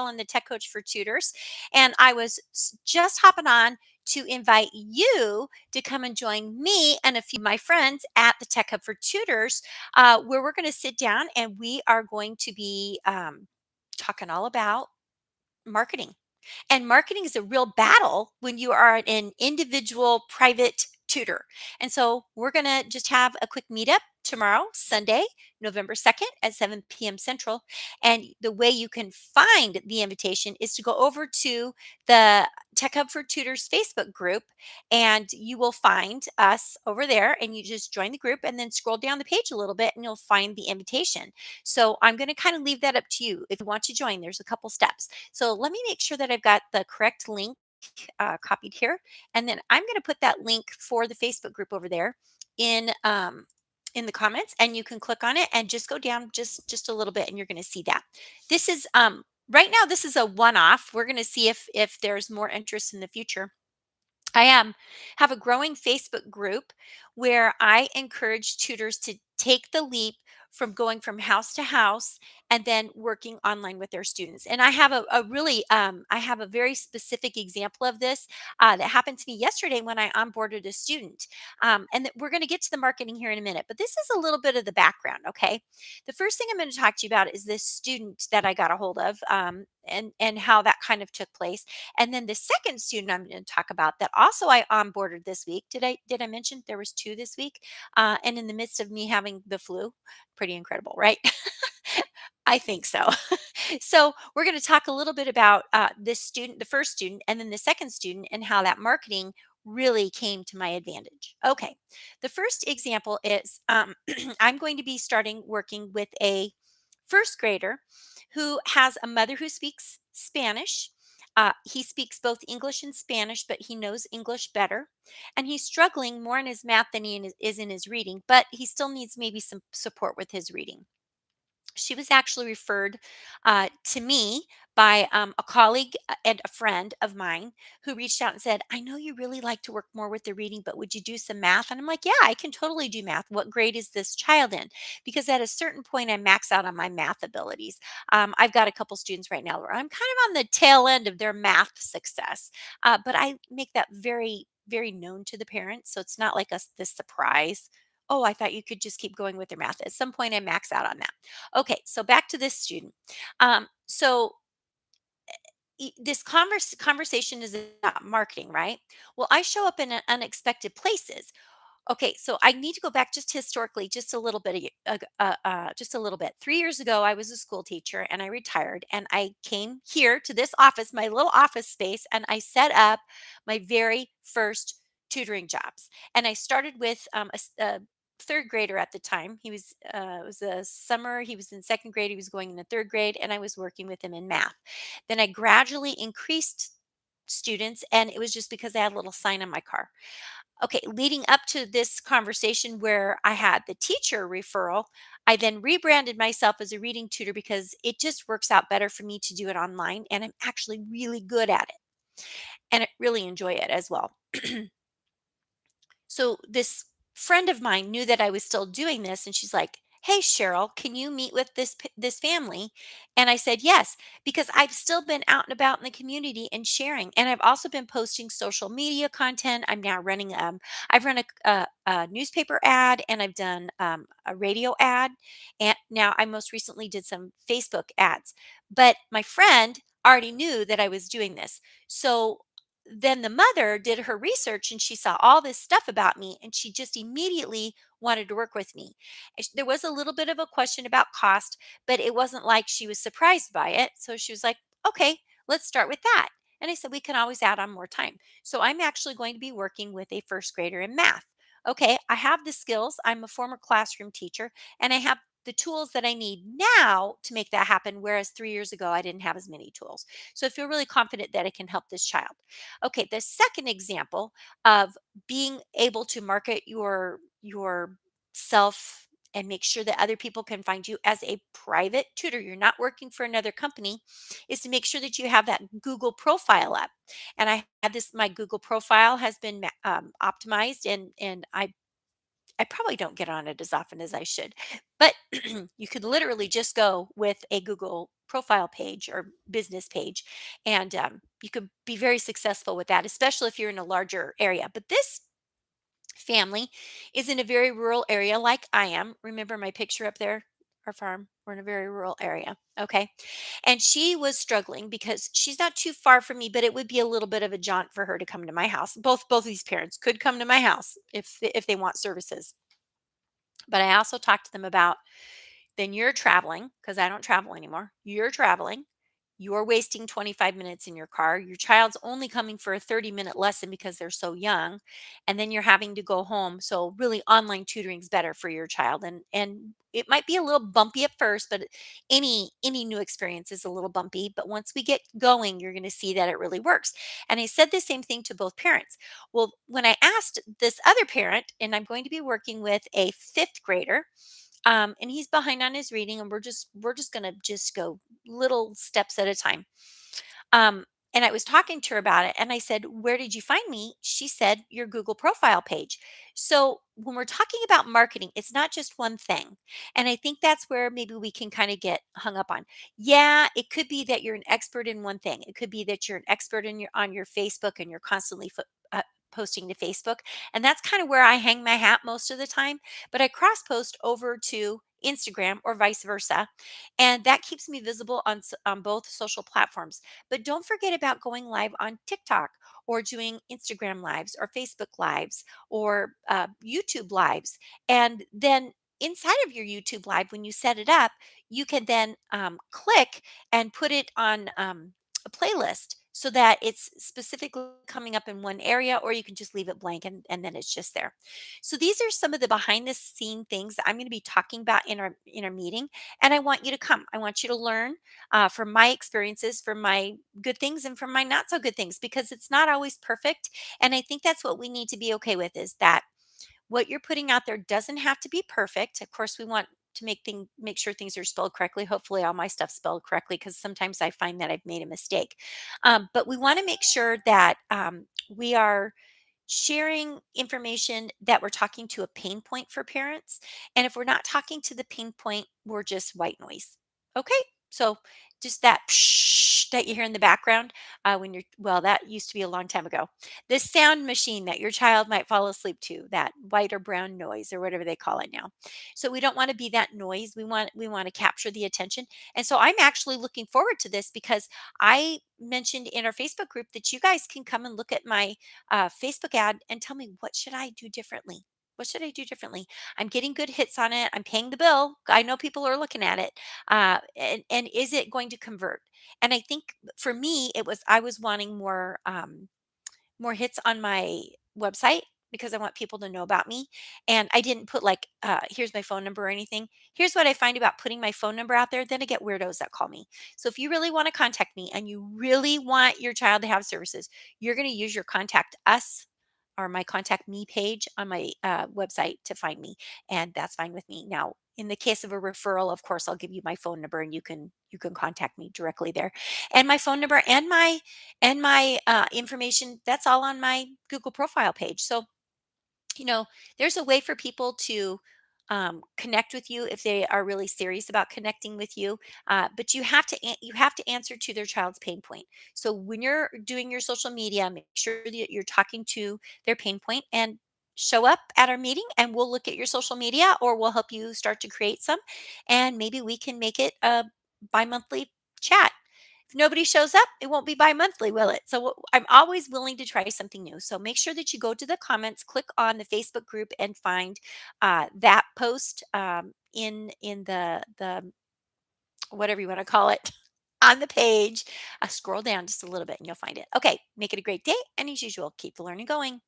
and the tech coach for tutors. And I was just hopping on to invite you to come and join me and a few of my friends at the Tech Hub for Tutors, where we're going to sit down and we are going to be talking all about marketing. And marketing is a real battle when you are an individual private tutor. And so we're going to just have a quick meetup tomorrow, Sunday, November 2nd at 7 p.m. Central. And the way you can find the invitation is to go over to the Tech Hub for Tutors Facebook group, and you will find us over there. And you just join the group and then scroll down the page a little bit and you'll find the invitation. So I'm going to kind of leave that up to you. If you want to join, there's a couple steps. So let me make sure that I've got the correct link copied here, and then I'm going to put that link for the Facebook group over there in in the comments, and you can click on it and just go down just a little bit, and you're going to see that. This is right now. This is a one-off. We're going to see if there's more interest in the future. I have a growing Facebook group where I encourage tutors to take the leap from going from house to house and then working online with their students. And I have a really, I have a very specific example of this that happened to me yesterday when I onboarded a student. We're going to get to the marketing here in a minute, but this is a little bit of the background. Okay. The first thing I'm going to talk to you about is this student that I got a hold of, and how that kind of took place. And then the second student I'm going to talk about that also I onboarded this week. Did I mention there was two this week? And in the midst of me having the flu, pretty incredible, right? I think so. So we're going to talk a little bit about this student, the first student, and then the second student, and how that marketing really came to my advantage. Okay, the first example is I'm going to be starting working with a first grader who has a mother who speaks Spanish. He speaks both English and Spanish, but he knows English better. And he's struggling more in his math than is in his reading, but he still needs maybe some support with his reading. She was actually referred to me by a colleague and a friend of mine who reached out and said, I know you really like to work more with the reading, but would you do some math? And I'm like, yeah, I can totally do math. What grade is this child in? Because at a certain point, I max out on my math abilities. I've got a couple students right now where I'm kind of on the tail end of their math success, but I make that very known to the parents. So it's not like this surprise. Oh, I thought you could just keep going with your math. At some point, I max out on that. Okay, so back to this student. So this conversation is about marketing, right? Well, I show up in unexpected places. Okay, so I need to go back just historically, just a little bit, just a little bit. 3 years ago, I was a school teacher and I retired, and I came here to this office, my little office space, and I set up my very first tutoring jobs. And I started with a third grader at the time. It was a summer. He was in second grade. He was going into third grade, and I was working with him in math. Then I gradually increased students, and it was just because I had a little sign on my car. Okay, leading up to this conversation where I had the teacher referral, I then rebranded myself as a reading tutor because it just works out better for me to do it online, and I'm actually really good at it, and I really enjoy it as well. So this friend of mine knew that I was still doing this, and she's like, "Hey Cheryl, can you meet with this family?" And I said, "Yes," because I've still been out and about in the community and sharing, and I've also been posting social media content. I'm now running I've run a newspaper ad, and I've done a radio ad, and now I most recently did some Facebook ads. But my friend already knew that I was doing this. So then the mother did her research and she saw all this stuff about me, and she just immediately wanted to work with me. There was a little bit of a question about cost, but it wasn't like she was surprised by it. So she was like, okay, let's start with that. And I said, we can always add on more time. So I'm actually going to be working with a first grader in math. Okay, I have the skills. I'm a former classroom teacher, and I have the tools that I need now to make that happen. Whereas 3 years ago, I didn't have as many tools. So I feel really confident that I can help this child. Okay, the second example of being able to market your self and make sure that other people can find you as a private tutor, you're not working for another company, is to make sure that you have that Google profile up. And I have this, my Google profile has been optimized, and I I probably don't get on it as often as I should. But you could literally just go with a Google profile page or business page, and you could be very successful with that, especially if you're in a larger area. But this family is in a very rural area like I am. Remember my picture up there? Our farm. We're in a very rural area. Okay. And she was struggling because she's not too far from me, but it would be a little bit of a jaunt for her to come to my house. Both of these parents could come to my house if they want services. But I also talked to them about, then you're traveling because I don't travel anymore. You're traveling. You're wasting 25 minutes in your car. Your child's only coming for a 30-minute lesson because they're so young. And then you're having to go home. So really online tutoring is better for your child. And it might be a little bumpy at first, but any new experience is a little bumpy. But once we get going, you're going to see that it really works. And I said the same thing to both parents. Well, when I asked this other parent, and I'm going to be working with a fifth grader, and he's behind on his reading, and we're just gonna just go little steps at a time. um, and I was talking to her about it, and I said, "Where did you find me?" She said, "Your Google profile page." So when we're talking about marketing, it's not just one thing, and I think that's where maybe we can kind of get hung up on. Yeah, it could be that you're an expert in one thing. It could be that you're an expert in your on your Facebook, and you're constantly posting to Facebook, and that's kind of where I hang my hat most of the time. But I cross post over to Instagram or vice versa, and that keeps me visible on both social platforms. But don't forget about going live on TikTok, or doing Instagram lives or Facebook lives, or YouTube lives. And then inside of your YouTube live, when you set it up, you can then click and put it on a playlist so that it's specifically coming up in one area, or you can just leave it blank, and then it's just there. So these are some of the behind the scene things that I'm going to be talking about in our meeting, and I want you to come. I want you to learn from my experiences, from my good things, and from my not so good things, because it's not always perfect. And I think that's what we need to be okay with, is that what you're putting out there doesn't have to be perfect. Of course, we want to make sure things are spelled correctly. Hopefully, all my stuff's spelled correctly, because sometimes I find that I've made a mistake. But we want to make sure that we are sharing information, that we're talking to a pain point for parents. And if we're not talking to the pain point, we're just white noise. Okay. So just that psh that you hear in the background, when you're, well, that used to be a long time ago. This sound machine that your child might fall asleep to, that white or brown noise, or whatever they call it now. So we don't want to be that noise. We want to capture the attention. And so I'm actually looking forward to this, because I mentioned in our Facebook group that you guys can come and look at my Facebook ad and tell me, what should I do differently? What should I do differently? I'm getting good hits on it. I'm paying the bill. I know people are looking at it. And is it going to convert? And I think for me, I was wanting more hits on my website, because I want people to know about me. And I didn't put like, here's my phone number or anything. Here's what I find about putting my phone number out there. Then I get weirdos that call me. So if you really want to contact me, and you really want your child to have services, you're going to use your contact us, or my contact me page on my website to find me. And that's fine with me. Now, in the case of a referral, of course, I'll give you my phone number, and you can contact me directly there. And my phone number and my information, that's all on my Google profile page. So, you know, there's a way for people to connect with you if they are really serious about connecting with you. But you have to answer to their child's pain point. So when you're doing your social media, make sure that you're talking to their pain point, and show up at our meeting, and we'll look at your social media, or we'll help you start to create some, and maybe we can make it a bi-monthly chat. If nobody shows up, it won't be bi-monthly, will it? So I'm always willing to try something new. So make sure that you go to the comments, click on the Facebook group, and find that post in the whatever you want to call it on the page. Scroll down just a little bit, and you'll find it. Okay, make it a great day. And as usual, keep the learning going.